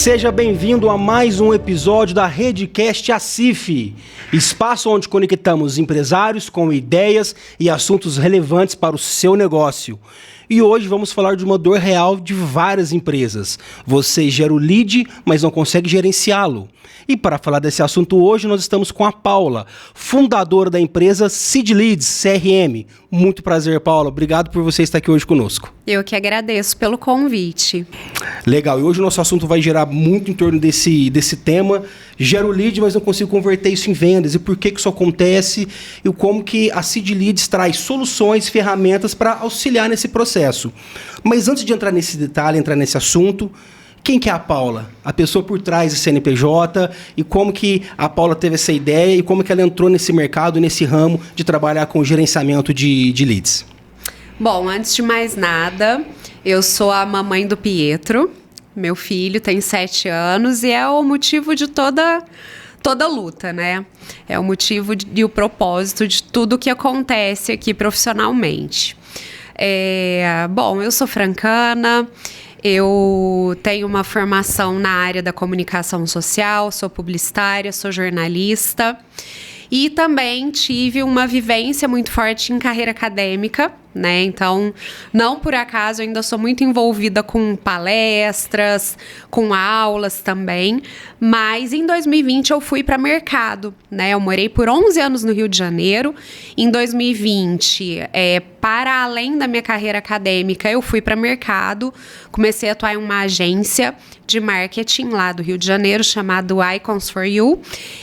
Seja bem-vindo a mais um episódio da Redcast Acif, espaço onde conectamos empresários com ideias e assuntos relevantes para o seu negócio. E hoje vamos falar de uma dor real de várias empresas. Você gera o lead, mas não consegue gerenciá-lo. E para falar desse assunto hoje, nós estamos com a Paula, fundadora da empresa Seed Leads CRM. Muito prazer, Paula. Obrigado por você estar aqui hoje conosco. Eu que agradeço pelo convite. Legal. E hoje o nosso assunto vai girar muito em torno desse tema. Gero lead, mas não consigo converter isso em vendas. E por que isso acontece? E como que a Seed Leads traz soluções, ferramentas para auxiliar nesse processo. Mas antes de entrar nesse detalhe, entrar nesse assunto, quem que é a Paula? A pessoa por trás do CNPJ, e como que a Paula teve essa ideia e como que ela entrou nesse mercado, nesse ramo de trabalhar com gerenciamento de leads? Bom, antes de mais nada, eu sou a mamãe do Pietro. Meu filho tem 7 anos e é o motivo de toda luta, né? É o motivo e o propósito de tudo que acontece aqui profissionalmente. Bom, eu sou francana. Eu tenho uma formação na área da comunicação social, sou publicitária, sou jornalista e também tive uma vivência muito forte em carreira acadêmica, né? Então, não por acaso, eu ainda sou muito envolvida com palestras, com aulas também, mas em 2020 eu fui para mercado, né? Eu morei por 11 anos no Rio de Janeiro. Em 2020, para além da minha carreira acadêmica, eu fui para mercado, comecei a atuar em uma agência de marketing lá do Rio de Janeiro, chamado Icons for You,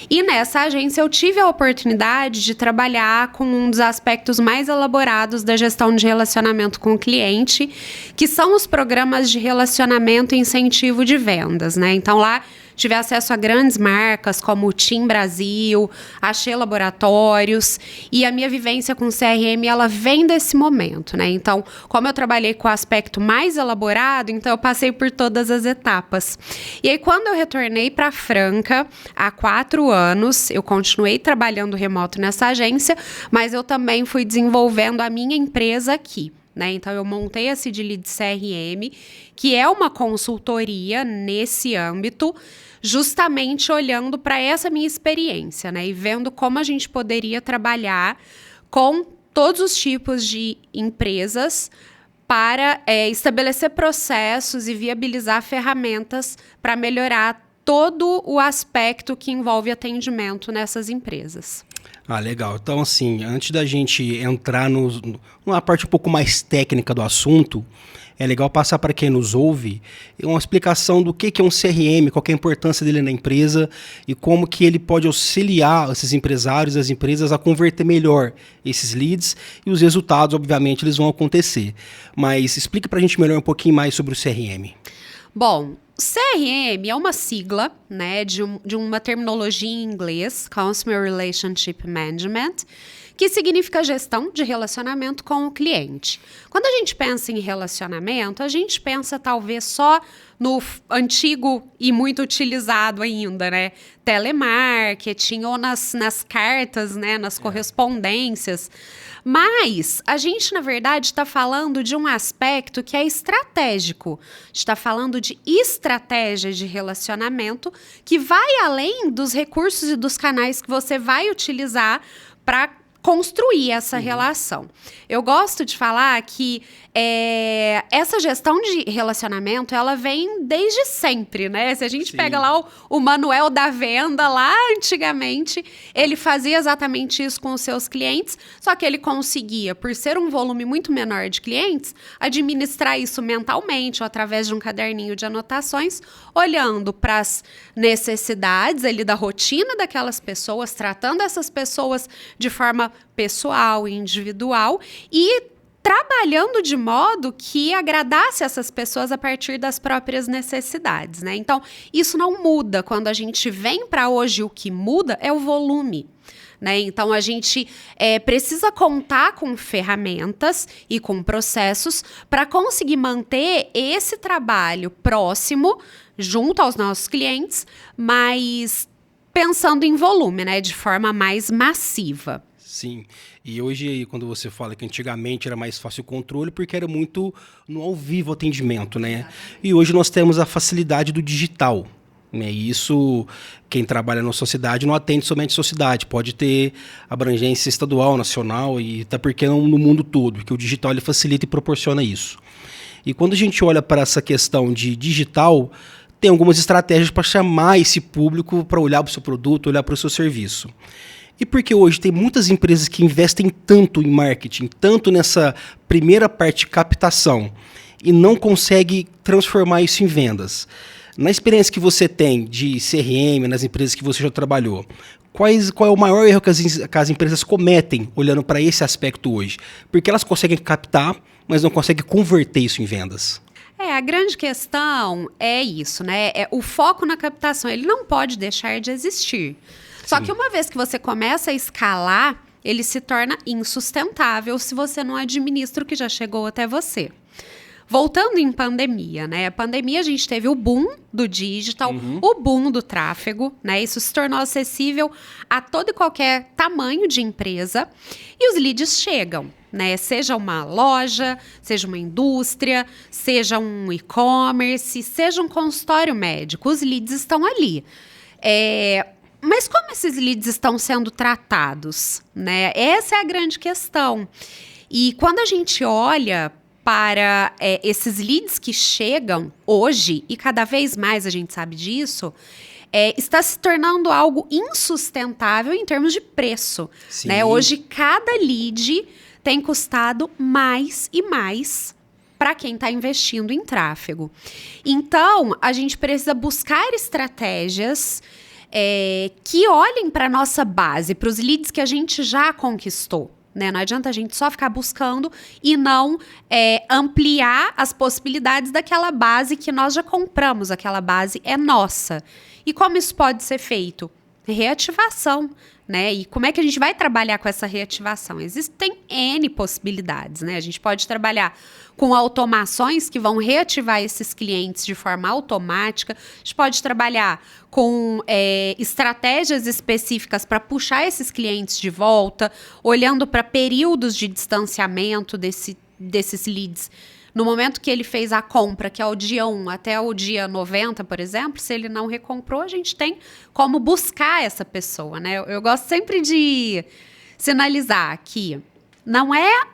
e nessa agência eu tive a oportunidade de trabalhar com um dos aspectos mais elaborados da gestão de relacionamento com o cliente, que são os programas de relacionamento e incentivo de vendas, né? Então lá tive acesso a grandes marcas como o Team Brasil, a Shea Laboratórios, e a minha vivência com CRM, ela vem desse momento, né? Então, como eu trabalhei com o aspecto mais elaborado, então eu passei por todas as etapas. E aí, quando eu retornei para Franca, há 4 anos, eu continuei trabalhando remoto nessa agência, mas eu também fui desenvolvendo a minha empresa aqui, né? Então, eu montei a Seed Leads CRM, que é uma consultoria nesse âmbito, justamente olhando para essa minha experiência, né? E vendo como a gente poderia trabalhar com todos os tipos de empresas para estabelecer processos e viabilizar ferramentas para melhorar todo o aspecto que envolve atendimento nessas empresas. Ah, legal. Então, assim, antes da gente entrar numa parte um pouco mais técnica do assunto, é legal passar para quem nos ouve uma explicação do que é um CRM, qual que é a importância dele na empresa e como que ele pode auxiliar esses empresários, as empresas a converter melhor esses leads, e os resultados, obviamente, eles vão acontecer. Mas explica para a gente melhor um pouquinho mais sobre o CRM. Bom, CRM é uma sigla, né, de uma terminologia em inglês, Customer Relationship Management, que significa gestão de relacionamento com o cliente. Quando a gente pensa em relacionamento, a gente pensa talvez só no antigo e muito utilizado ainda, né? Telemarketing ou nas cartas, né? Nas correspondências. Mas a gente, na verdade, está falando de um aspecto que é estratégico. A gente está falando de estratégia de relacionamento que vai além dos recursos e dos canais que você vai utilizar para construir essa relação. Eu gosto de falar que essa gestão de relacionamento, ela vem desde sempre, né? Se a gente pega lá o Manuel da Venda, lá antigamente, ele fazia exatamente isso com os seus clientes, só que ele conseguia, por ser um volume muito menor de clientes, administrar isso mentalmente ou através de um caderninho de anotações, olhando para as necessidades ali da rotina daquelas pessoas, tratando essas pessoas de forma pessoal e individual e trabalhando de modo que agradasse essas pessoas a partir das próprias necessidades, né? Então, isso não muda. Quando a gente vem para hoje, o que muda é o volume, né? Então, a gente precisa contar com ferramentas e com processos para conseguir manter esse trabalho próximo, junto aos nossos clientes, mas pensando em volume, né? De forma mais massiva. Sim, e hoje, quando você fala que antigamente era mais fácil o controle, porque era muito no ao vivo o atendimento, né? E hoje nós temos a facilidade do digital, né? E isso, quem trabalha na sociedade não atende somente a sociedade, pode ter abrangência estadual, nacional, e até porque não no mundo todo, porque o digital ele facilita e proporciona isso. E quando a gente olha para essa questão de digital, tem algumas estratégias para chamar esse público para olhar para o seu produto, olhar para o seu serviço. E porque hoje tem muitas empresas que investem tanto em marketing, tanto nessa primeira parte de captação, e não consegue transformar isso em vendas. Na experiência que você tem de CRM, nas empresas que você já trabalhou, qual é o maior erro que as empresas cometem olhando para esse aspecto hoje? Porque elas conseguem captar, mas não conseguem converter isso em vendas. A grande questão é isso, né? O foco na captação, ele não pode deixar de existir. Só que uma vez que você começa a escalar, ele se torna insustentável se você não administra o que já chegou até você. Voltando em pandemia, né? A pandemia a gente teve o boom do digital, o boom do tráfego, né? Isso se tornou acessível a todo e qualquer tamanho de empresa e os leads chegam, né? Seja uma loja, seja uma indústria, seja um e-commerce, seja um consultório médico, os leads estão ali. Mas como esses leads estão sendo tratados, né? Essa é a grande questão. E quando a gente olha para esses leads que chegam hoje, e cada vez mais a gente sabe disso, está se tornando algo insustentável em termos de preço. Né? Hoje, cada lead tem custado mais e mais para quem está investindo em tráfego. Então, a gente precisa buscar estratégias que olhem para a nossa base, para os leads que a gente já conquistou. Né? Não adianta a gente só ficar buscando e não ampliar as possibilidades daquela base que nós já compramos, aquela base é nossa. E como isso pode ser feito? Reativação, né? E como é que a gente vai trabalhar com essa reativação? Existem N possibilidades, né? A gente pode trabalhar com automações que vão reativar esses clientes de forma automática. A gente pode trabalhar com estratégias específicas para puxar esses clientes de volta, olhando para períodos de distanciamento desses leads. No momento que ele fez a compra, que é o dia 1 até o dia 90, por exemplo, se ele não recomprou, a gente tem como buscar essa pessoa, né? Eu gosto sempre de sinalizar que não é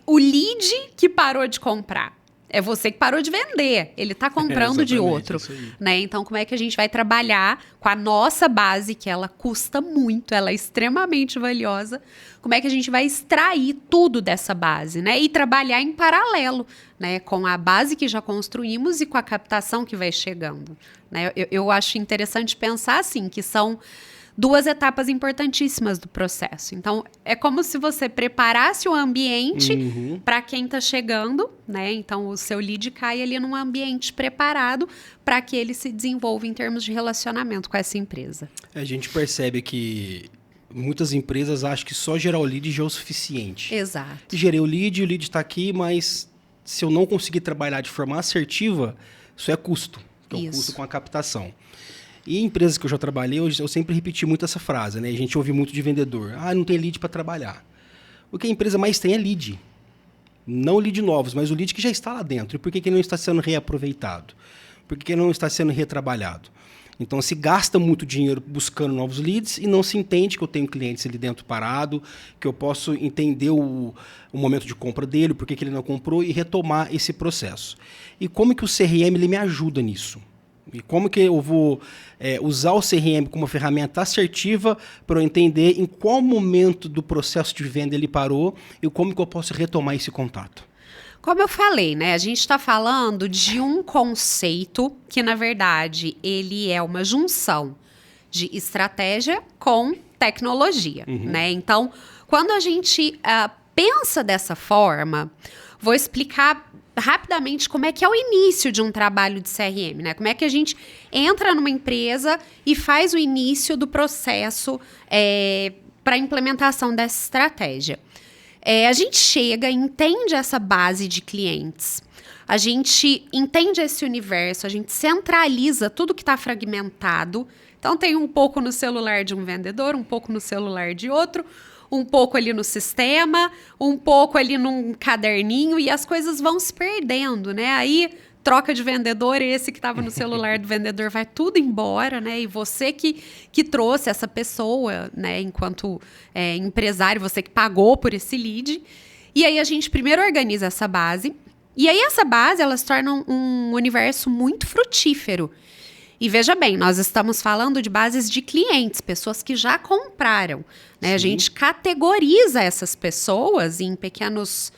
o lead que parou de comprar. É você que parou de vender. Ele está comprando de outro. Né? Então, como é que a gente vai trabalhar com a nossa base, que ela custa muito, ela é extremamente valiosa. Como é que a gente vai extrair tudo dessa base, né? E trabalhar em paralelo, né? Com a base que já construímos e com a captação que vai chegando. Né? Eu acho interessante pensar assim, que são duas etapas importantíssimas do processo. Então, é como se você preparasse o ambiente para quem está chegando, né? Então, o seu lead cai ali num ambiente preparado para que ele se desenvolva em termos de relacionamento com essa empresa. A gente percebe que muitas empresas acham que só gerar o lead já é o suficiente. Exato. Gerei o lead está aqui, mas se eu não conseguir trabalhar de forma assertiva, isso é custo. Que é um custo com a captação. E em empresas que eu já trabalhei, eu sempre repeti muito essa frase, né? A gente ouve muito de vendedor. Não tem lead para trabalhar. O que a empresa mais tem é lead. Não lead novos, mas o lead que já está lá dentro. E por que ele não está sendo reaproveitado? Por que ele não está sendo retrabalhado? Então, se gasta muito dinheiro buscando novos leads e não se entende que eu tenho clientes ali dentro parado, que eu posso entender o momento de compra dele, por que ele não comprou e retomar esse processo. E como que o CRM ele me ajuda nisso? E como que eu vou usar o CRM como uma ferramenta assertiva para eu entender em qual momento do processo de venda ele parou e como que eu posso retomar esse contato? Como eu falei, né? A gente está falando de um conceito que, na verdade, ele é uma junção de estratégia com tecnologia, né? Então, quando a gente pensa dessa forma, vou explicar rapidamente como é que é o início de um trabalho de CRM, né? Como é que a gente entra numa empresa e faz o início do processo para a implementação dessa estratégia. A gente chega, entende essa base de clientes, a gente entende esse universo, a gente centraliza tudo que está fragmentado. Então, tem um pouco no celular de um vendedor, um pouco no celular de outro, um pouco ali no sistema, um pouco ali num caderninho, e as coisas vão se perdendo, né? Aí troca de vendedor, esse que estava no celular do vendedor vai tudo embora, né? E você que trouxe essa pessoa, né? Enquanto empresário, você que pagou por esse lead. E aí a gente primeiro organiza essa base. E aí essa base, ela se torna um universo muito frutífero. E veja bem, nós estamos falando de bases de clientes, pessoas que já compraram, né? A gente categoriza essas pessoas em pequenos,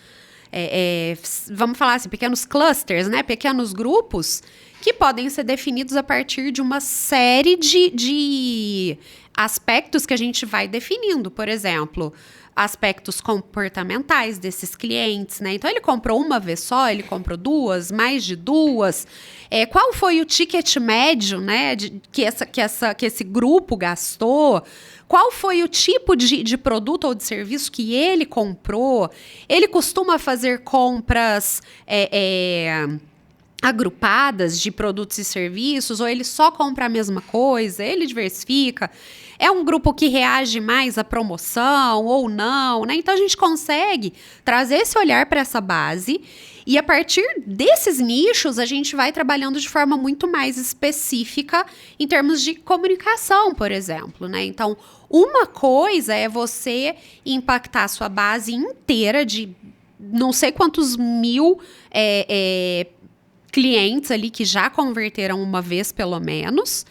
vamos falar assim, pequenos clusters, né? Pequenos grupos que podem ser definidos a partir de uma série de aspectos que a gente vai definindo. Por exemplo, aspectos comportamentais desses clientes, né? Então, ele comprou uma vez só, ele comprou duas, mais de duas. Qual foi o ticket médio, né, que esse grupo gastou? Qual foi o tipo de produto ou de serviço que ele comprou? Ele costuma fazer compras agrupadas de produtos e serviços, ou ele só compra a mesma coisa, ele diversifica? É um grupo que reage mais à promoção ou não, né? Então a gente consegue trazer esse olhar para essa base e a partir desses nichos a gente vai trabalhando de forma muito mais específica em termos de comunicação, por exemplo, né? Então, uma coisa é você impactar a sua base inteira de não sei quantos mil clientes ali que já converteram uma vez pelo menos,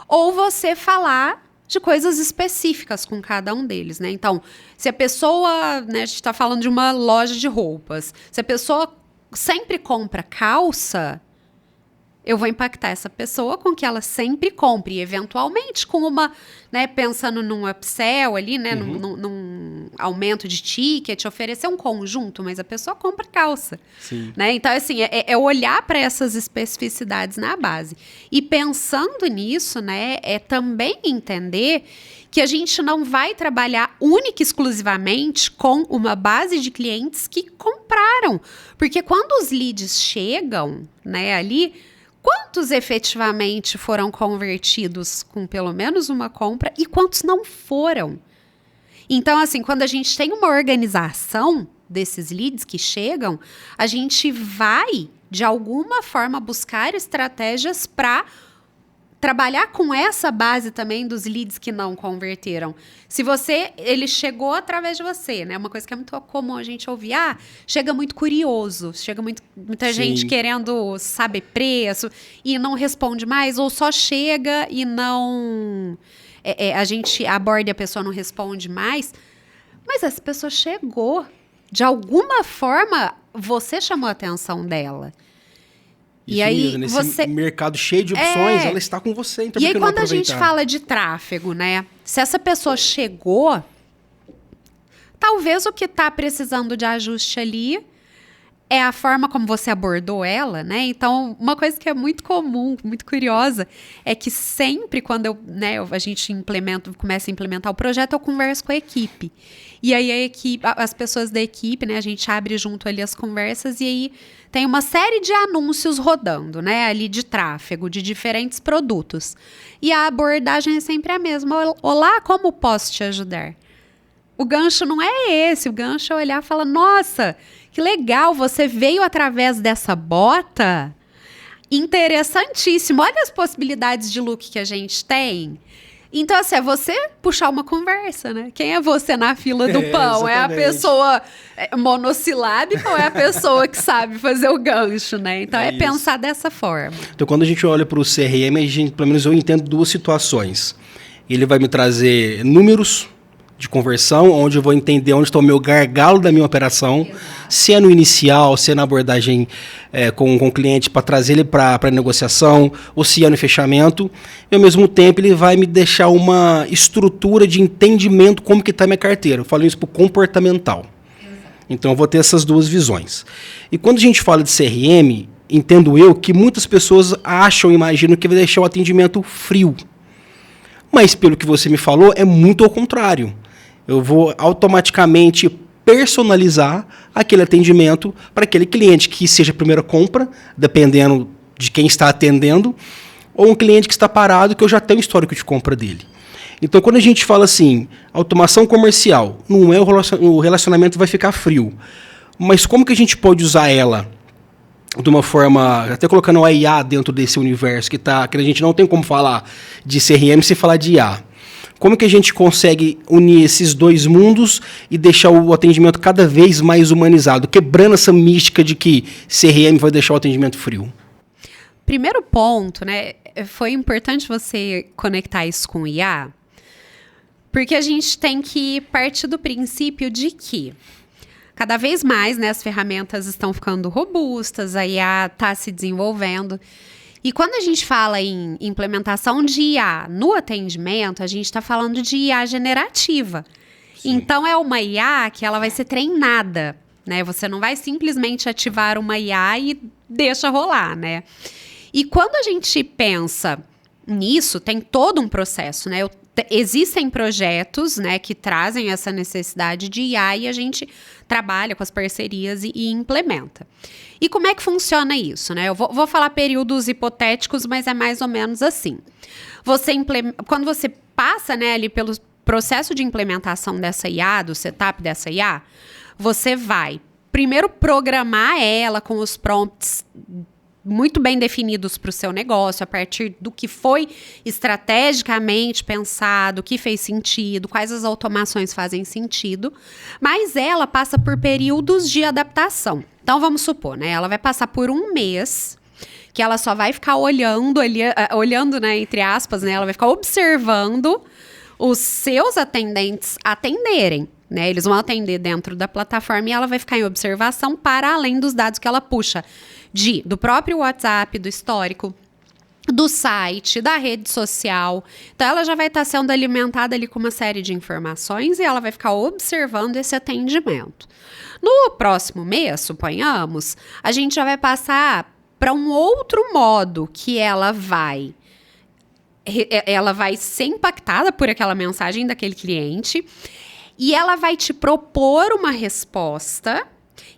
ou você falar de coisas específicas com cada um deles, né? Então, se a pessoa, né, a gente está falando de uma loja de roupas, se a pessoa sempre compra calça, eu vou impactar essa pessoa com que ela sempre compre, eventualmente com uma, né, pensando num upsell ali, né, num aumento de ticket, oferecer um conjunto, mas a pessoa compra calça, né? Então, assim, é olhar para essas especificidades na base. E pensando nisso, né, é também entender que a gente não vai trabalhar única e exclusivamente com uma base de clientes que compraram. Porque quando os leads chegam, né, ali, quantos efetivamente foram convertidos com pelo menos uma compra e quantos não foram? Então, assim, quando a gente tem uma organização desses leads que chegam, a gente vai, de alguma forma, buscar estratégias para trabalhar com essa base também dos leads que não converteram. Se ele chegou através de você, né? Uma coisa que é muito comum a gente ouvir, chega muito curioso, chega muita gente querendo saber preço e não responde mais, ou só chega e não... a gente aborda e a pessoa não responde mais, mas essa pessoa chegou. De alguma forma, você chamou a atenção dela. Isso e aí, mesmo, nesse mercado cheio de opções, ela está com você. Então e aí, quando a gente fala de tráfego, né? Se essa pessoa chegou, talvez o que está precisando de ajuste ali é a forma como você abordou ela, né? Então, uma coisa que é muito comum, muito curiosa, é que sempre quando a gente começa a implementar o projeto, eu converso com a equipe. E aí as pessoas da equipe, né? A gente abre junto ali as conversas e aí tem uma série de anúncios rodando, né? Ali de tráfego, de diferentes produtos. E a abordagem é sempre a mesma. Olá, como posso te ajudar? O gancho não é esse. O gancho é olhar e falar, nossa, que legal, você veio através dessa bota? Interessantíssimo. Olha as possibilidades de look que a gente tem. Então, assim, é você puxar uma conversa, né? Quem é você na fila do pão? É a pessoa monossilábica ou é a pessoa que sabe fazer o gancho, né? Então, é pensar dessa forma. Então, quando a gente olha para o CRM, pelo menos eu entendo duas situações. Ele vai me trazer números de conversão, onde eu vou entender onde está o meu gargalo da minha operação, se é no inicial, se é na abordagem com o cliente para trazer ele para a negociação, ou se é no fechamento. E, ao mesmo tempo, ele vai me deixar uma estrutura de entendimento como que está a minha carteira. Eu falo isso para o comportamental. Então, eu vou ter essas duas visões. E quando a gente fala de CRM, entendo eu que muitas pessoas acham, imaginam que vai deixar o atendimento frio. Mas, pelo que você me falou, é muito ao contrário. Eu vou automaticamente personalizar aquele atendimento para aquele cliente que seja a primeira compra, dependendo de quem está atendendo, ou um cliente que está parado, que eu já tenho o histórico de compra dele. Então, quando a gente fala assim, automação comercial, não é o relacionamento vai ficar frio. Mas como que a gente pode usar ela de uma forma, até colocando a IA dentro desse universo que a gente não tem como falar de CRM sem falar de IA. Como que a gente consegue unir esses dois mundos e deixar o atendimento cada vez mais humanizado, quebrando essa mística de que CRM vai deixar o atendimento frio? Primeiro ponto, né? Foi importante você conectar isso com o IA, porque a gente tem que partir do princípio de que cada vez mais, né, as ferramentas estão ficando robustas, a IA está se desenvolvendo. E quando a gente fala em implementação de IA no atendimento, a gente está falando de IA generativa. Sim. Então, é uma IA que ela vai ser treinada, né? Você não vai simplesmente ativar uma IA e deixa rolar, né? E quando a gente pensa nisso, tem todo um processo, né? Existem projetos, né, que trazem essa necessidade de IA e a gente trabalha com as parcerias e implementa. E como é que funciona isso, né? Eu vou falar períodos hipotéticos, mas é mais ou menos assim. Quando você passa, né, ali pelo processo de implementação dessa IA, do setup dessa IA, você vai primeiro programar ela com os prompts muito bem definidos para o seu negócio, a partir do que foi estrategicamente pensado, o que fez sentido, quais as automações fazem sentido, mas ela passa por períodos de adaptação. Então, vamos supor, né? Ela vai passar por um mês, que ela só vai ficar olhando, né, entre aspas, né? Ela vai ficar observando os seus atendentes atenderem. Né, eles vão atender dentro da plataforma e ela vai ficar em observação para além dos dados que ela puxa do próprio WhatsApp, do histórico, do site, da rede social. Então, ela já vai estar sendo alimentada ali com uma série de informações e ela vai ficar observando esse atendimento. No próximo mês, suponhamos, a gente já vai passar para um outro modo que ela vai ser impactada por aquela mensagem daquele cliente. E ela vai te propor uma resposta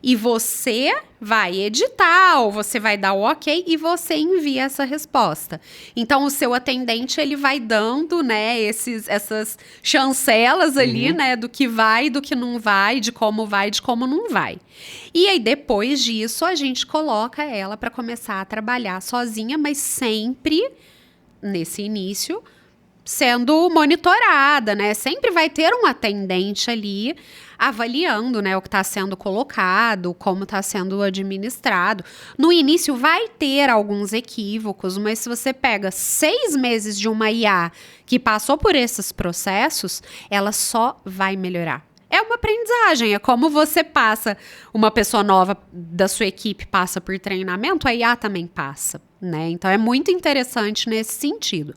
e você vai editar ou você vai dar o ok e você envia essa resposta. Então, o seu atendente, ele vai dando, né, essas chancelas ali, né, do que vai, do que não vai, de como não vai. E aí, depois disso, a gente coloca ela para começar a trabalhar sozinha, mas sempre, nesse início, sendo monitorada, né? Sempre vai ter um atendente ali avaliando, né, o que está sendo colocado, como está sendo administrado. No início vai ter alguns equívocos, mas se você pega 6 meses de uma IA que passou por esses processos, ela só vai melhorar. É uma aprendizagem, é como você passa, uma pessoa nova da sua equipe passa por treinamento, a IA também passa, né? Então é muito interessante nesse sentido.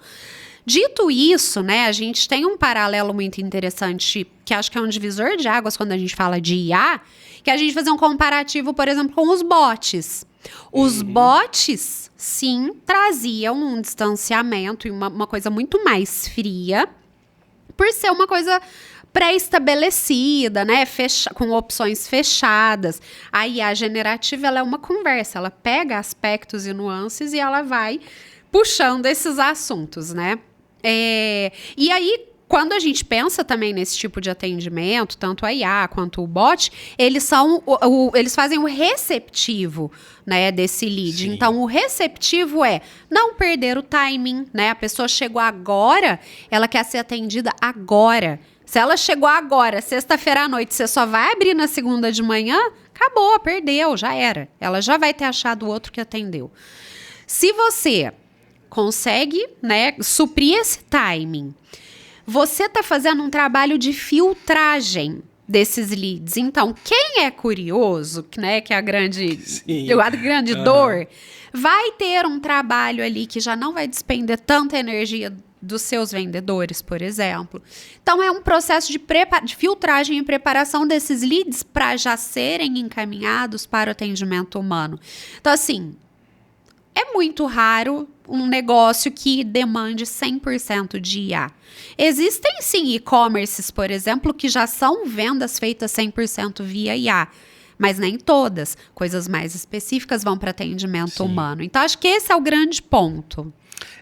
Dito isso, né, a gente tem um paralelo muito interessante, que acho que é um divisor de águas quando a gente fala de IA, que é a gente fazer um comparativo, por exemplo, com os bots. Os bots, sim, traziam um distanciamento e uma coisa muito mais fria, por ser uma coisa pré-estabelecida, né, com opções fechadas. A IA generativa, ela é uma conversa, ela pega aspectos e nuances e ela vai puxando esses assuntos, né? E aí, quando a gente pensa também nesse tipo de atendimento, tanto a IA quanto o bot, eles fazem o receptivo, né, desse lead. Sim. Então, o receptivo é não perder o timing, né? A pessoa chegou agora, ela quer ser atendida agora. Se ela chegou agora, sexta-feira à noite, você só vai abrir na segunda de manhã, acabou, perdeu, já era. Ela já vai ter achado o outro que atendeu. Se você consegue, né, suprir esse timing, você está fazendo um trabalho de filtragem desses leads. Então, quem é curioso, né, que é a grande dor, vai ter um trabalho ali que já não vai despender tanta energia dos seus vendedores, por exemplo. Então, é um processo de filtragem e preparação desses leads para já serem encaminhados para o atendimento humano. Então, assim, é muito raro um negócio que demande 100% de IA. Existem, sim, e-commerces, por exemplo, que já são vendas feitas 100% via IA, mas nem todas. Coisas mais específicas vão para atendimento humano. Então, acho que esse é o grande ponto.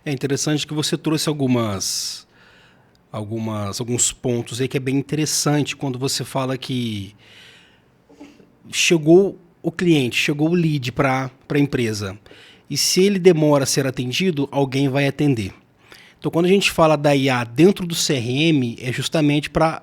É interessante que você trouxe algumas alguns pontos aí que é bem interessante quando você fala que chegou o cliente, chegou o lead para a empresa. E se ele demora a ser atendido, alguém vai atender. Então, quando a gente fala da IA dentro do CRM, é justamente para...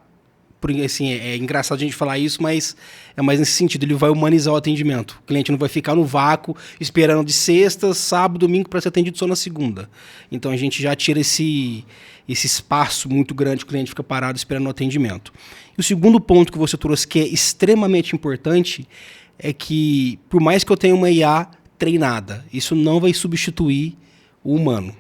Assim, é engraçado a gente falar isso, mas é mais nesse sentido. Ele vai humanizar o atendimento. O cliente não vai ficar no vácuo esperando de sexta, sábado, domingo para ser atendido só na segunda. Então, a gente já tira esse espaço muito grande que o cliente fica parado esperando o atendimento. E o segundo ponto que você trouxe, que é extremamente importante, é que, por mais que eu tenha uma IA treinada, isso não vai substituir o humano.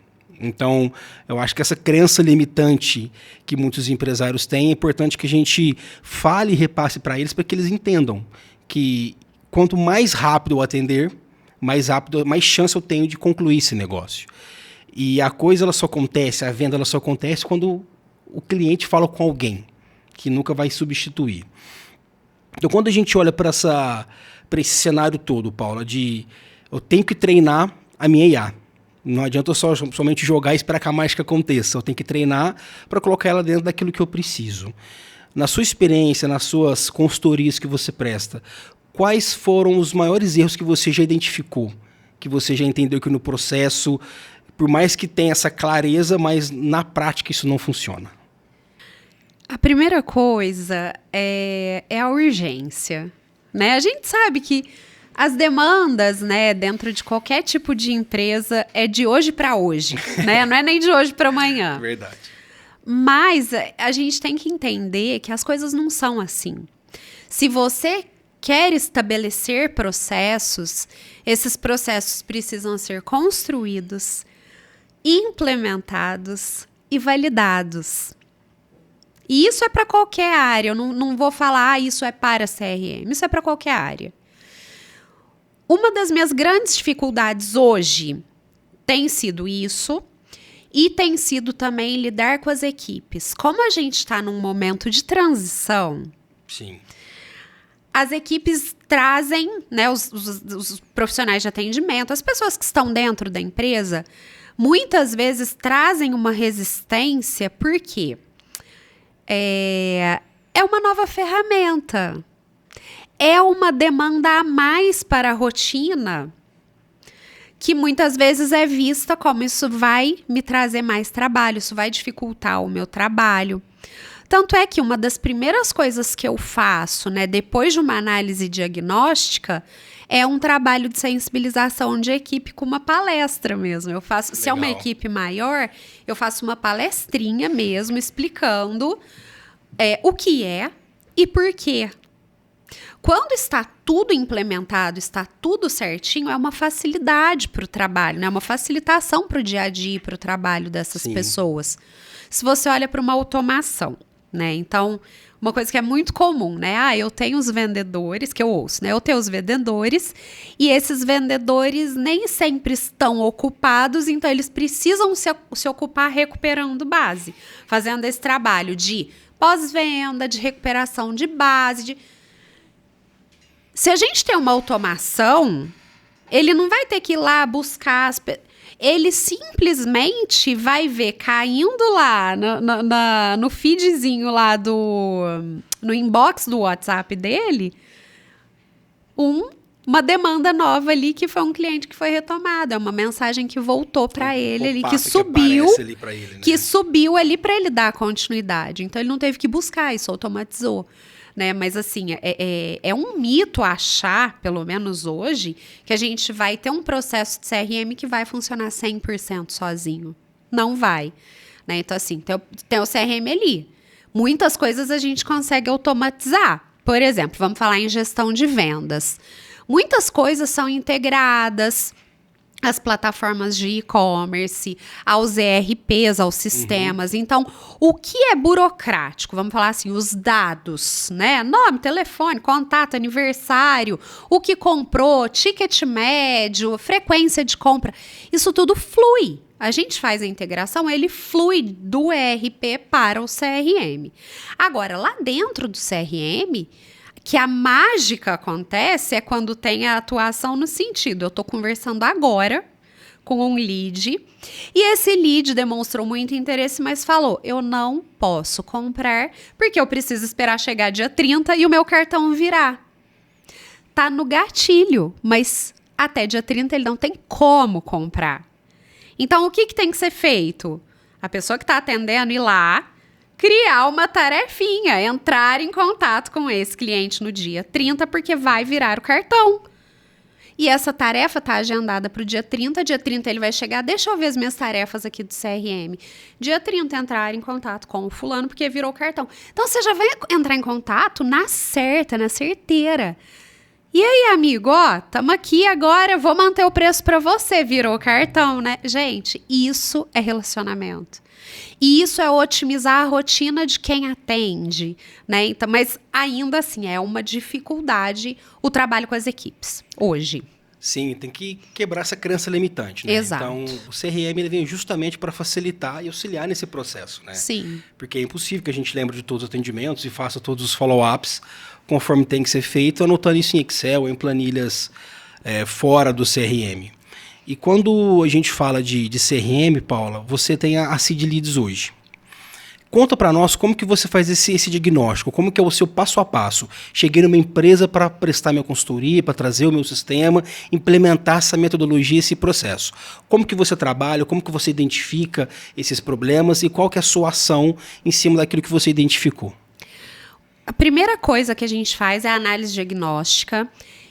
Então, eu acho que essa crença limitante que muitos empresários têm, é importante que a gente fale e repasse para eles, para que eles entendam que quanto mais rápido eu atender, mais chance eu tenho de concluir esse negócio. E a coisa ela só acontece, a venda ela só acontece quando o cliente fala com alguém, que nunca vai substituir. Então, quando a gente olha para esse cenário todo, Paula, de eu tenho que treinar a minha IA. Não adianta eu somente jogar e esperar que a mágica aconteça. Eu tenho que treinar para colocar ela dentro daquilo que eu preciso. Na sua experiência, nas suas consultorias que você presta, quais foram os maiores erros que você já identificou? Que você já entendeu que no processo, por mais que tenha essa clareza, mas na prática isso não funciona? A primeira coisa é a urgência, né? A gente sabe que as demandas, né, dentro de qualquer tipo de empresa é de hoje para hoje, né? Não é nem de hoje para amanhã. Verdade. Mas a gente tem que entender que as coisas não são assim. Se você quer estabelecer processos, esses processos precisam ser construídos, implementados e validados. E isso é para qualquer área. Eu não vou falar, isso é para CRM. Isso é para qualquer área. Uma das minhas grandes dificuldades hoje tem sido isso e tem sido também lidar com as equipes. Como a gente está num momento de transição, sim, as equipes trazem, né, os profissionais de atendimento, as pessoas que estão dentro da empresa, muitas vezes trazem uma resistência porque é uma nova ferramenta. É uma demanda a mais para a rotina que muitas vezes é vista como isso vai me trazer mais trabalho, isso vai dificultar o meu trabalho. Tanto é que uma das primeiras coisas que eu faço, né, depois de uma análise diagnóstica, é um trabalho de sensibilização de equipe com uma palestra mesmo. Eu faço, legal. Se é uma equipe maior, eu faço uma palestrinha mesmo, explicando o que é e por quê. Quando está tudo implementado, está tudo certinho, é uma facilidade para o trabalho, né? Uma facilitação para o dia a dia, para o trabalho dessas Sim. pessoas. Se você olha para uma automação, né? Então, uma coisa que é muito comum, né? Eu tenho os vendedores, que eu ouço, né? Eu tenho os vendedores e esses vendedores nem sempre estão ocupados, então eles precisam se ocupar recuperando base, fazendo esse trabalho de pós-venda, de recuperação de base, Se a gente tem uma automação, ele não vai ter que ir lá buscar ele simplesmente vai ver caindo lá no feedzinho lá no inbox do WhatsApp dele uma demanda nova ali que foi um cliente que foi retomado. É uma mensagem que voltou para ele ali, que subiu, ali pra ele, né? Que subiu ali para ele dar continuidade. Então ele não teve que buscar, isso automatizou. Né? Mas assim, é um mito achar, pelo menos hoje, que a gente vai ter um processo de CRM que vai funcionar 100% sozinho. Não vai. Né? Então assim, tem o CRM ali. Muitas coisas a gente consegue automatizar. Por exemplo, vamos falar em gestão de vendas. Muitas coisas são integradas às plataformas de e-commerce, aos ERPs, aos sistemas. Então, o que é burocrático? Vamos falar assim, os dados, né? Nome, telefone, contato, aniversário, o que comprou, ticket médio, frequência de compra. Isso tudo flui. A gente faz a integração, ele flui do ERP para o CRM. Agora, lá dentro do CRM, que a mágica acontece é quando tem a atuação no sentido, eu estou conversando agora com um lead. E esse lead demonstrou muito interesse, mas falou: eu não posso comprar porque eu preciso esperar chegar dia 30 e o meu cartão virar. Tá no gatilho, mas até dia 30 ele não tem como comprar. Então, o que tem que ser feito? A pessoa que está atendendo ir lá, criar uma tarefinha, entrar em contato com esse cliente no dia 30, porque vai virar o cartão. E essa tarefa está agendada para o dia 30. Dia 30 ele vai chegar, deixa eu ver as minhas tarefas aqui do CRM. Dia 30 entrar em contato com o fulano, porque virou o cartão. Então, você já vai entrar em contato na certa, na certeira. E aí, amigo, ó, tamo aqui agora, vou manter o preço pra você, virou cartão, né? Gente, isso é relacionamento. E isso é otimizar a rotina de quem atende, né? Então, mas ainda assim, é uma dificuldade o trabalho com as equipes, hoje. Sim, tem que quebrar essa crença limitante, né? Exato. Então, o CRM ele vem justamente para facilitar e auxiliar nesse processo, né? Sim. Porque é impossível que a gente lembre de todos os atendimentos e faça todos os follow-ups conforme tem que ser feito, anotando isso em Excel, em planilhas fora do CRM. E quando a gente fala de CRM, Paula, você tem a Seed Leads hoje. Conta para nós como que você faz esse diagnóstico, como que é o seu passo a passo. Cheguei numa empresa para prestar minha consultoria, para trazer o meu sistema, implementar essa metodologia, esse processo. Como que você trabalha, como que você identifica esses problemas e qual que é a sua ação em cima daquilo que você identificou? A primeira coisa que a gente faz é a análise diagnóstica.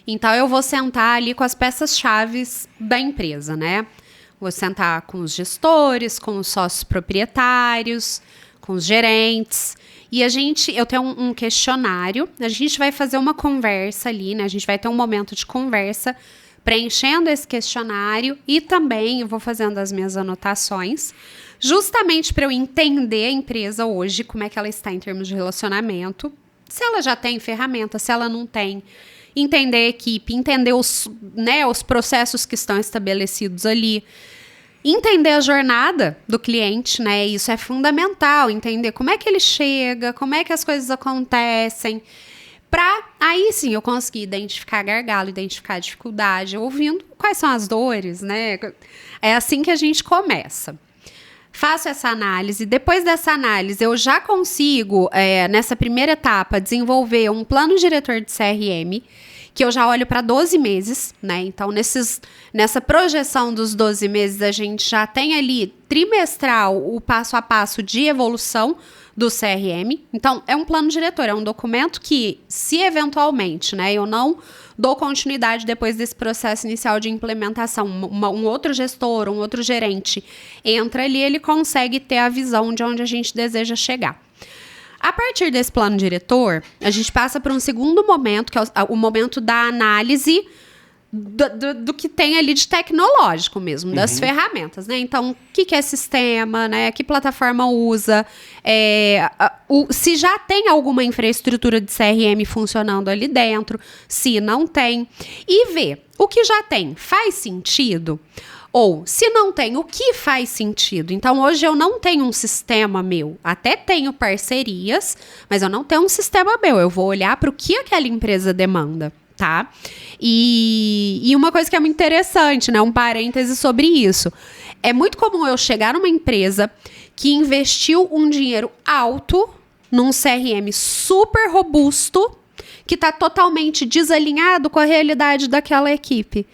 Então, eu vou sentar ali com as peças-chave da empresa, né? Vou sentar com os gestores, com os sócios proprietários, com os gerentes. E eu tenho um questionário, a gente vai fazer uma conversa ali, né? A gente vai ter um momento de conversa, preenchendo esse questionário e também eu vou fazendo as minhas anotações, justamente para eu entender a empresa hoje, como é que ela está em termos de relacionamento, se ela já tem ferramenta, se ela não tem, entender a equipe, entender os processos que estão estabelecidos ali, entender a jornada do cliente, né? Isso é fundamental, entender como é que ele chega, como é que as coisas acontecem, para aí sim eu conseguir identificar gargalo, identificar dificuldade, ouvindo quais são as dores, né? É assim que a gente começa. Faço essa análise, depois dessa análise eu já consigo, nessa primeira etapa, desenvolver um plano diretor de CRM, que eu já olho para 12 meses, né? Então, nessa projeção dos 12 meses, a gente já tem ali trimestral o passo a passo de evolução do CRM. Então, é um plano diretor, é um documento que, se eventualmente, né, eu não dou continuidade depois desse processo inicial de implementação, um outro gestor, um outro gerente entra ali, ele consegue ter a visão de onde a gente deseja chegar. A partir desse plano diretor, a gente passa para um segundo momento, que é o momento da análise do que tem ali de tecnológico mesmo, das ferramentas, né? Então, o que é sistema, né? Que plataforma usa, se já tem alguma infraestrutura de CRM funcionando ali dentro, se não tem, e ver o que já tem faz sentido, ou se não tem, o que faz sentido. Então, hoje eu não tenho um sistema meu, até tenho parcerias, mas eu não tenho um sistema meu, eu vou olhar para o que aquela empresa demanda. Tá? E uma coisa que é muito interessante, né? Um parêntese sobre isso. É muito comum eu chegar numa empresa que investiu um dinheiro alto num CRM super robusto, que está totalmente desalinhado com a realidade daquela equipe.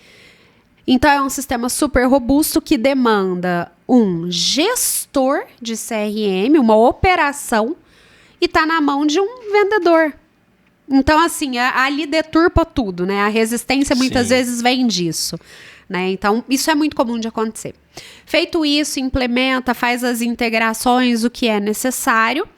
Então, é um sistema super robusto que demanda um gestor de CRM, uma operação, e está na mão de um vendedor. Então, assim, ali deturpa tudo, né? A resistência muitas vezes vem disso, né? Então, isso é muito comum de acontecer. Feito isso, implementa, faz as integrações, o que é necessário.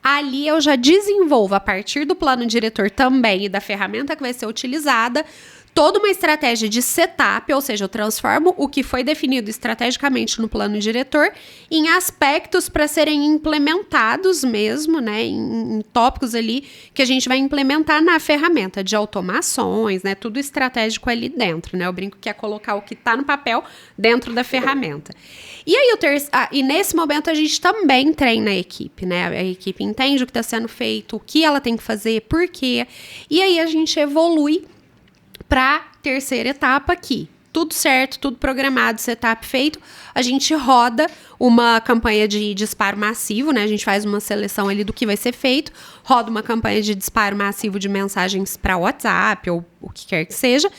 Ali eu já desenvolvo, a partir do plano diretor também e da ferramenta que vai ser utilizada, toda uma estratégia de setup, ou seja, eu transformo o que foi definido estrategicamente no plano diretor em aspectos para serem implementados mesmo, né, em tópicos ali que a gente vai implementar na ferramenta de automações, né, tudo estratégico ali dentro, né, eu brinco que é colocar o que está no papel dentro da ferramenta. E aí, e nesse momento a gente também treina a equipe, né, a equipe entende o que está sendo feito, o que ela tem que fazer, por quê, e aí a gente evolui para a terceira etapa aqui, tudo certo, tudo programado, setup feito, a gente roda uma campanha de disparo massivo, né? A gente faz uma seleção ali do que vai ser feito, roda uma campanha de disparo massivo de mensagens para WhatsApp ou o que quer que seja,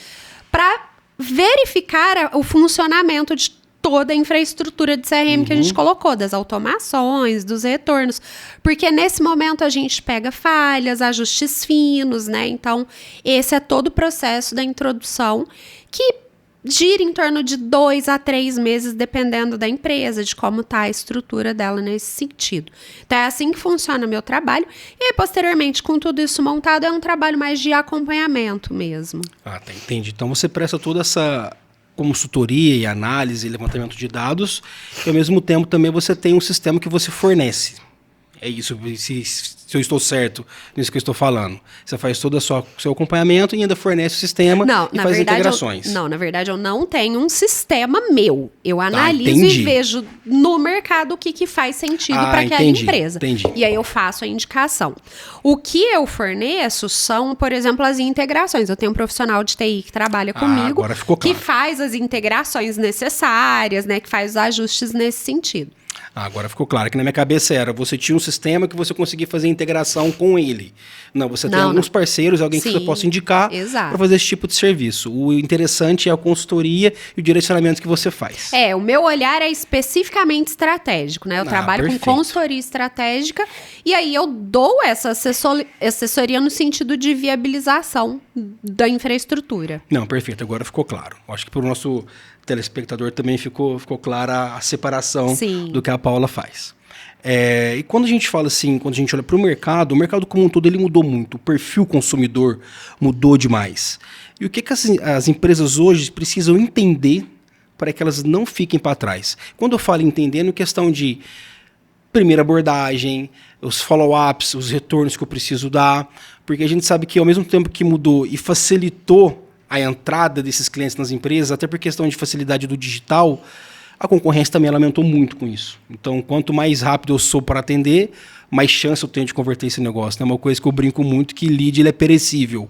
para verificar o funcionamento de toda a infraestrutura de CRM que a gente colocou, das automações, dos retornos, porque nesse momento a gente pega falhas, ajustes finos, né? Então, esse é todo o processo da introdução que gira em torno de 2 a 3 meses, dependendo da empresa, de como está a estrutura dela nesse sentido. Então, é assim que funciona o meu trabalho. E aí, posteriormente, com tudo isso montado, é um trabalho mais de acompanhamento mesmo. Ah, tá, entendi. Então, você presta toda essa consultoria e análise e levantamento de dados, e ao mesmo tempo também você tem um sistema que você fornece. É isso, se eu estou certo nisso que eu estou falando. Você faz todo o seu acompanhamento e ainda fornece o sistema e faz integrações. Na verdade, eu não tenho um sistema meu. Eu analiso e vejo no mercado o que faz sentido para aquela empresa. E aí eu faço a indicação. O que eu forneço são, por exemplo, as integrações. Eu tenho um profissional de TI que trabalha comigo, agora ficou claro, que faz as integrações necessárias, né, que faz os ajustes nesse sentido. Agora ficou claro que na minha cabeça era, você tinha um sistema que você conseguia fazer integração com ele. Não, você tem alguns parceiros, alguém que você possa indicar para fazer esse tipo de serviço. O interessante é a consultoria e o direcionamento que você faz. O meu olhar é especificamente estratégico, né? Eu trabalho com consultoria estratégica e aí eu dou essa assessoria no sentido de viabilização da infraestrutura. Não, perfeito. Agora ficou claro. Acho que para o nosso telespectador também ficou clara a separação do que a Paula faz. E quando a gente fala assim, quando a gente olha para o mercado como um todo ele mudou muito, o perfil consumidor mudou demais. E o que as empresas hoje precisam entender para que elas não fiquem para trás? Quando eu falo entendendo, é questão de primeira abordagem, os follow-ups, os retornos que eu preciso dar, porque a gente sabe que ao mesmo tempo que mudou e facilitou a entrada desses clientes nas empresas, até por questão de facilidade do digital, a concorrência também aumentou muito com isso. Então, quanto mais rápido eu sou para atender, mais chance eu tenho de converter esse negócio. É uma coisa que eu brinco muito, que lead ele é perecível.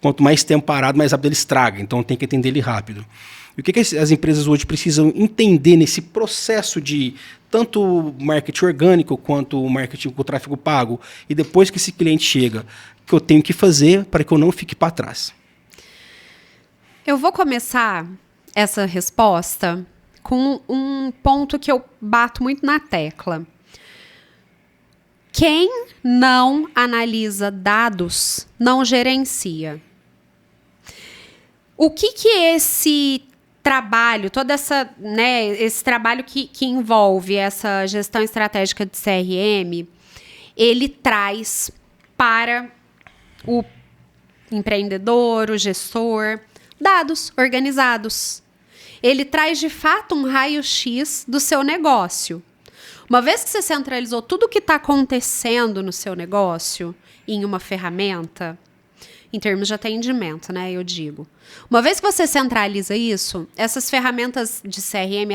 Quanto mais tempo parado, mais rápido ele estraga. Então, tem que atender ele rápido. E o que as empresas hoje precisam entender nesse processo de tanto marketing orgânico quanto o marketing com o tráfego pago, e depois que esse cliente chega, que eu tenho que fazer para que eu não fique para trás? Eu vou começar essa resposta com um ponto que eu bato muito na tecla. Quem não analisa dados não gerencia. O que esse trabalho, toda essa, né, esse trabalho que envolve essa gestão estratégica de CRM, ele traz para o empreendedor, o gestor, dados organizados. Ele traz, de fato, um raio-x do seu negócio. Uma vez que você centralizou tudo o que está acontecendo no seu negócio em uma ferramenta, em termos de atendimento, né, eu digo. Uma vez que você centraliza isso, essas ferramentas de CRM,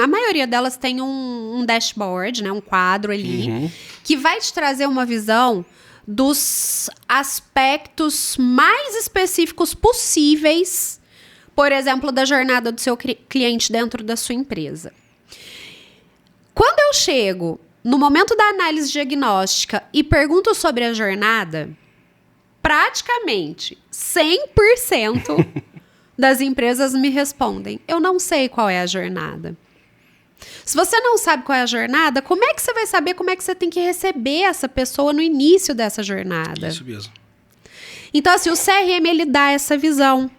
a maioria delas tem um dashboard, né, um quadro ali, que vai te trazer uma visão dos aspectos mais específicos possíveis, por exemplo, da jornada do seu cliente dentro da sua empresa. Quando eu chego no momento da análise diagnóstica e pergunto sobre a jornada, praticamente 100% das empresas me respondem: eu não sei qual é a jornada. Se você não sabe qual é a jornada, como é que você vai saber como é que você tem que receber essa pessoa no início dessa jornada? Isso mesmo. Então, assim, o CRM, ele dá essa visão.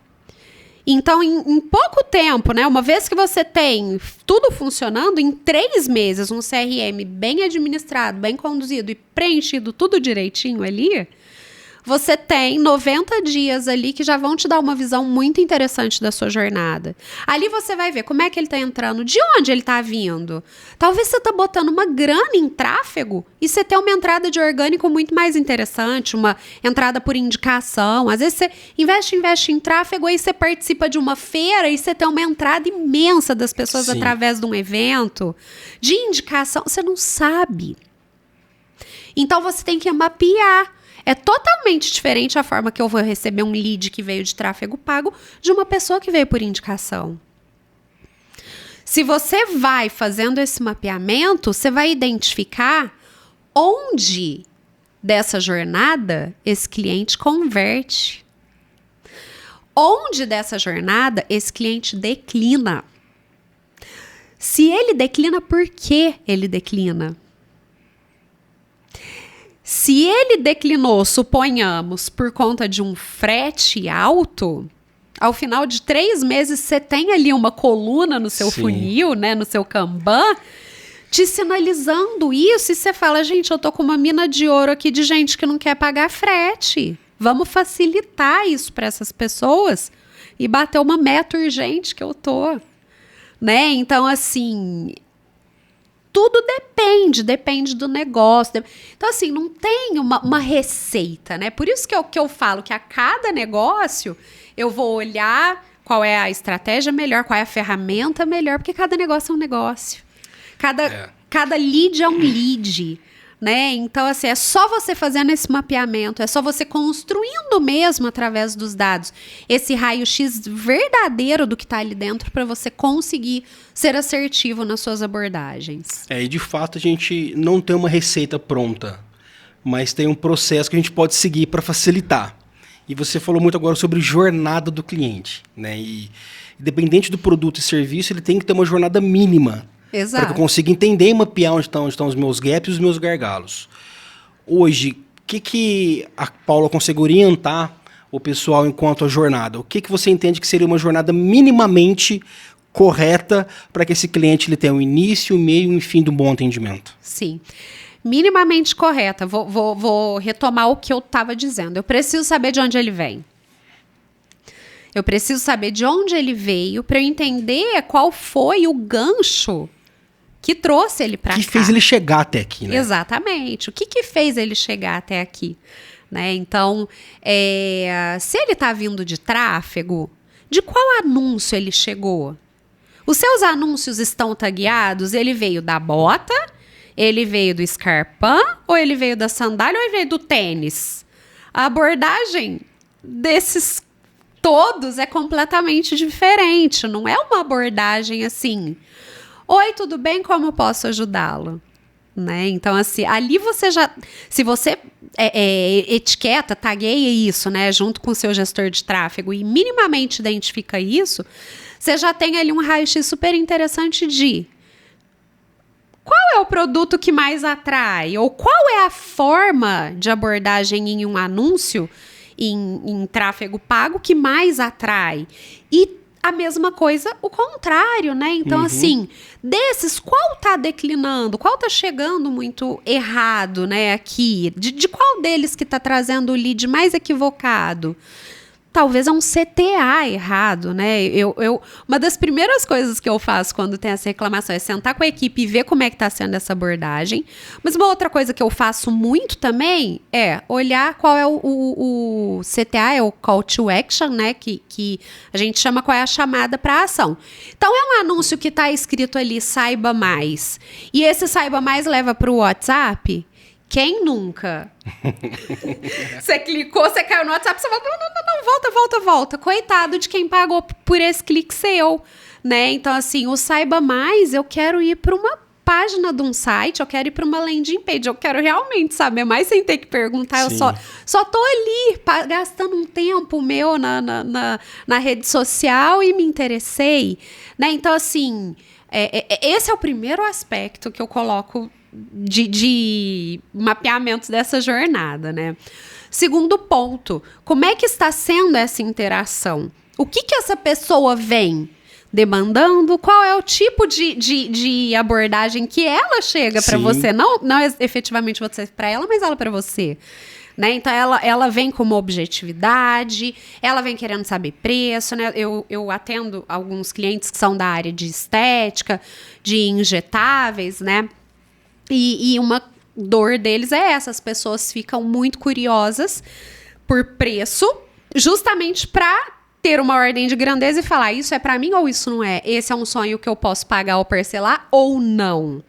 Então, em pouco tempo, né, uma vez que você tem tudo funcionando, em 3 meses, um CRM bem administrado, bem conduzido e preenchido tudo direitinho ali, você tem 90 dias ali que já vão te dar uma visão muito interessante da sua jornada. Ali você vai ver como é que ele está entrando, de onde ele está vindo. Talvez você está botando uma grana em tráfego e você tem uma entrada de orgânico muito mais interessante, uma entrada por indicação. Às vezes você investe em tráfego, aí você participa de uma feira e você tem uma entrada imensa das pessoas através de um evento. De indicação, você não sabe. Então você tem que mapear É totalmente diferente a forma que eu vou receber um lead que veio de tráfego pago de uma pessoa que veio por indicação. Se você vai fazendo esse mapeamento, você vai identificar onde dessa jornada esse cliente converte. Onde dessa jornada esse cliente declina. Se ele declina, por que ele declina? Se ele declinou, suponhamos, por conta de um frete alto, ao final de 3 meses você tem ali uma coluna no seu funil, né, no seu Kanban, te sinalizando isso, e você fala, gente, eu tô com uma mina de ouro aqui de gente que não quer pagar frete. Vamos facilitar isso para essas pessoas e bater uma meta urgente que eu tô. Né? Então, assim, tudo depende do negócio. Então, assim, não tem uma receita, né? Por isso que eu falo que a cada negócio eu vou olhar qual é a estratégia melhor, qual é a ferramenta melhor, porque cada negócio é um negócio. Cada lead é um lead, né? Então, assim, é só você fazendo esse mapeamento, é só você construindo mesmo através dos dados esse raio-x verdadeiro do que está ali dentro para você conseguir ser assertivo nas suas abordagens. E de fato a gente não tem uma receita pronta, mas tem um processo que a gente pode seguir para facilitar. E você falou muito agora sobre jornada do cliente, né? E independente do produto e serviço, ele tem que ter uma jornada mínima. Para que eu consiga entender e mapear onde estão os meus gaps e os meus gargalos. Hoje, o que a Paula consegue orientar o pessoal enquanto a jornada? O que você entende que seria uma jornada minimamente correta para que esse cliente ele tenha um início, um meio e um fim de um bom atendimento? Sim. Minimamente correta. Vou retomar o que eu estava dizendo. Eu preciso saber de onde ele vem. Eu preciso saber de onde ele veio para eu entender qual foi o gancho que trouxe ele para cá. Que fez ele chegar até aqui, né? Exatamente. O que fez ele chegar até aqui? Né? Então, se ele está vindo de tráfego, de qual anúncio ele chegou? Os seus anúncios estão tagueados? Ele veio da bota? Ele veio do Scarpan? Ou ele veio da sandália? Ou ele veio do tênis? A abordagem desses todos é completamente diferente. Não é uma abordagem assim... Oi, tudo bem? Como eu posso ajudá-lo? Né? Então, assim, ali você já... Se você etiqueta, tagueia isso, né? Junto com o seu gestor de tráfego e minimamente identifica isso, você já tem ali um raio-x super interessante de... Qual é o produto que mais atrai? Ou qual é a forma de abordagem em um anúncio, em tráfego pago, que mais atrai? E a mesma coisa, o contrário, né? Então, assim, desses, qual tá declinando? Qual tá chegando muito errado, né, aqui? De qual deles que tá trazendo o lead mais equivocado? Talvez é um CTA errado, né? Uma das primeiras coisas que eu faço quando tem essa reclamação é sentar com a equipe e ver como é que está sendo essa abordagem. Mas uma outra coisa que eu faço muito também é olhar qual é o CTA, é o Call to Action, né? Que a gente chama qual é a chamada para ação. Então, é um anúncio que está escrito ali, saiba mais. E esse saiba mais leva para o WhatsApp. Quem nunca? Você clicou, você caiu no WhatsApp, você fala, não, volta. Coitado de quem pagou por esse clique seu, né? Então, assim, o Saiba Mais, eu quero ir para uma página de um site, eu quero ir para uma landing page, eu quero realmente saber mais sem ter que perguntar. Sim. Eu só tô ali gastando um tempo meu na rede social e me interessei, né? Então, assim, esse é o primeiro aspecto que eu coloco de mapeamento dessa jornada, né? Segundo ponto, como é que está sendo essa interação? O que essa pessoa vem demandando? Qual é o tipo de abordagem que ela chega para você? Não efetivamente você para ela, mas ela para você. Né? Então, ela vem com uma objetividade, ela vem querendo saber preço, né? Eu atendo alguns clientes que são da área de estética, de injetáveis, né? E uma dor deles é essa, as pessoas ficam muito curiosas por preço, justamente para ter uma ordem de grandeza e falar, isso é para mim ou isso não é? Esse é um sonho que eu posso pagar ou parcelar ou não?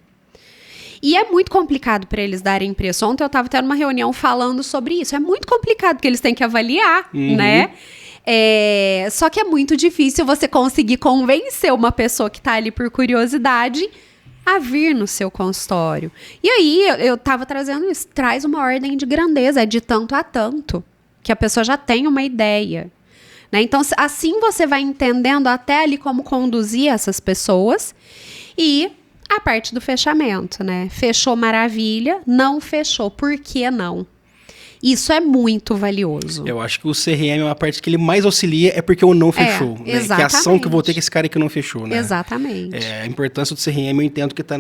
E é muito complicado para eles darem preço. Ontem eu estava tendo uma reunião falando sobre isso. É muito complicado, porque eles têm que avaliar, né? Só que é muito difícil você conseguir convencer uma pessoa que está ali por curiosidade a vir no seu consultório. E aí, eu estava trazendo isso. Traz uma ordem de grandeza, é de tanto a tanto, que a pessoa já tem uma ideia. Né? Então, assim você vai entendendo até ali como conduzir essas pessoas. E a parte do fechamento, né? Fechou, maravilha. Não fechou, por que não? Isso é muito valioso. Eu acho que o CRM é uma parte que ele mais auxilia, é porque o não fechou. Né? Que a ação que eu vou ter com esse cara que não fechou. Né? Exatamente. A importância do CRM eu entendo que está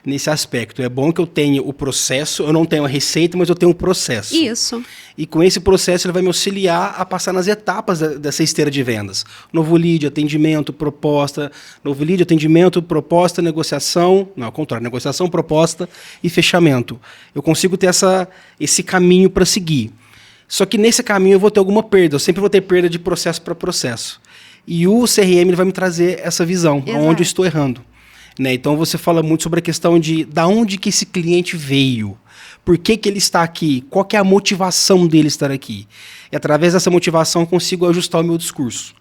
nesse aspecto. É bom que eu tenha o processo, eu não tenho a receita, mas eu tenho o processo. Isso. E com esse processo ele vai me auxiliar a passar nas etapas dessa esteira de vendas. Novo lead, atendimento, proposta. Novo lead, atendimento, proposta, negociação. Não, ao contrário, negociação, proposta e fechamento. Eu consigo ter esse caminho para seguir. Só que nesse caminho eu vou ter alguma perda. Eu sempre vou ter perda de processo para processo. E o CRM ele vai me trazer essa visão, onde eu estou errando. Né? Então você fala muito sobre a questão de onde que esse cliente veio. Por que ele está aqui? Qual que é a motivação dele estar aqui? E através dessa motivação eu consigo ajustar o meu discurso.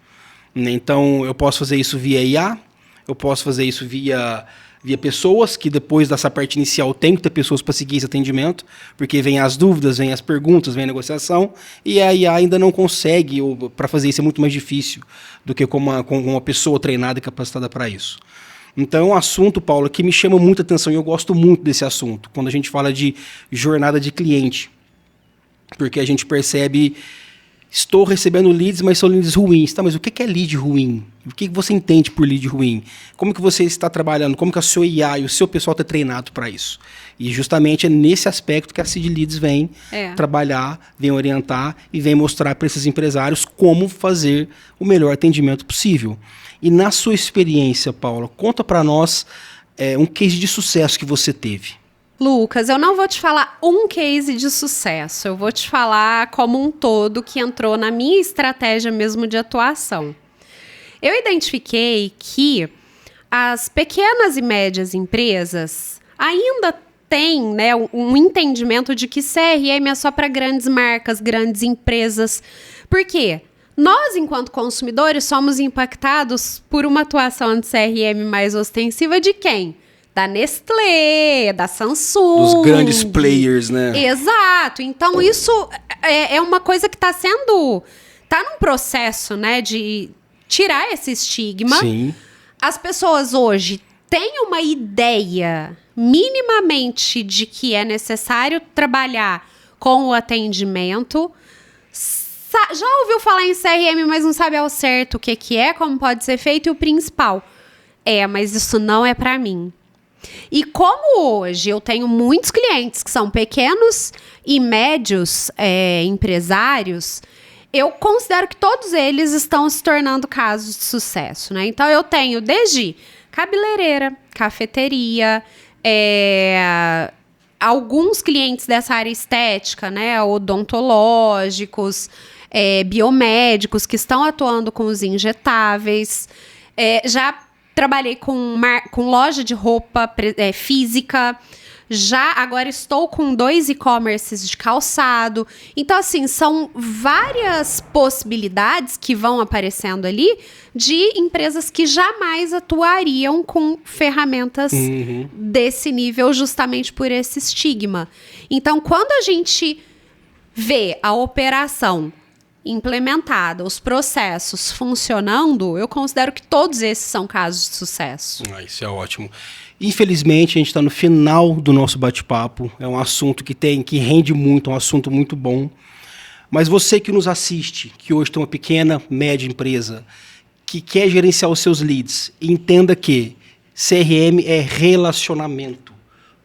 Né? Então eu posso fazer isso via IA, eu posso fazer isso via pessoas, que depois dessa parte inicial tem que ter pessoas para seguir esse atendimento, porque vem as dúvidas, vem as perguntas, vem a negociação, e a IA ainda não consegue, ou para fazer isso é muito mais difícil do que com uma pessoa treinada e capacitada para isso. Então é um assunto, Paulo, que me chama muita atenção e eu gosto muito desse assunto, quando a gente fala de jornada de cliente. Porque a gente percebe, estou recebendo leads, mas são leads ruins. Tá, mas o que é lead ruim? O que você entende por lead ruim? Como que você está trabalhando? Como que a sua IA e o seu pessoal está treinado para isso? E justamente é nesse aspecto que a Seed Leads vem trabalhar, vem orientar e vem mostrar para esses empresários como fazer o melhor atendimento possível. E na sua experiência, Paula, conta para nós um case de sucesso que você teve. Lucas, eu não vou te falar um case de sucesso, eu vou te falar como um todo que entrou na minha estratégia mesmo de atuação. Eu identifiquei que as pequenas e médias empresas ainda têm, né, um entendimento de que CRM é só para grandes marcas, grandes empresas. Por quê? Nós, enquanto consumidores, somos impactados por uma atuação de CRM mais ostensiva de quem? Da Nestlé, da Samsung. Dos grandes players, né? Exato. Então, isso é uma coisa que está num processo, né, de tirar esse estigma. Sim. As pessoas hoje têm uma ideia minimamente de que é necessário trabalhar com o atendimento. Já ouviu falar em CRM, mas não sabe ao certo o que é, como pode ser feito, e o principal. Mas isso não é para mim. E como hoje eu tenho muitos clientes que são pequenos e médios empresários, eu considero que todos eles estão se tornando casos de sucesso, né? Então eu tenho desde cabeleireira, cafeteria, alguns clientes dessa área estética, né? Odontológicos, biomédicos que estão atuando com os injetáveis. Já trabalhei com loja de roupa física. Agora estou com 2 e-commerces de calçado. Então, assim, são várias possibilidades que vão aparecendo ali de empresas que jamais atuariam com ferramentas desse nível, justamente por esse estigma. Então, quando a gente vê a operação implementada, os processos funcionando, eu considero que todos esses são casos de sucesso. Isso é ótimo. Infelizmente, a gente está no final do nosso bate-papo. É um assunto que rende muito, é um assunto muito bom. Mas você que nos assiste, que hoje tem uma pequena, média empresa, que quer gerenciar os seus leads, entenda que CRM é relacionamento.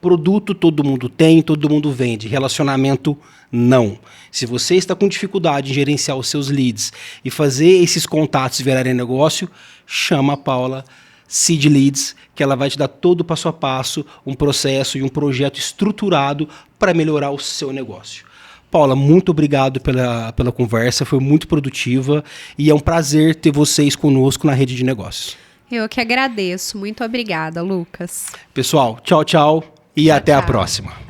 Produto todo mundo tem, todo mundo vende. Relacionamento, não. Se você está com dificuldade em gerenciar os seus leads e fazer esses contatos virarem negócio, chama a Paula Seed Leads, que ela vai te dar todo o passo a passo, um processo e um projeto estruturado para melhorar o seu negócio. Paula, muito obrigado pela conversa, foi muito produtiva e é um prazer ter vocês conosco na Rede de Negócios. Eu que agradeço. Muito obrigada, Lucas. Pessoal, tchau, tchau. E até a tchau. próxima.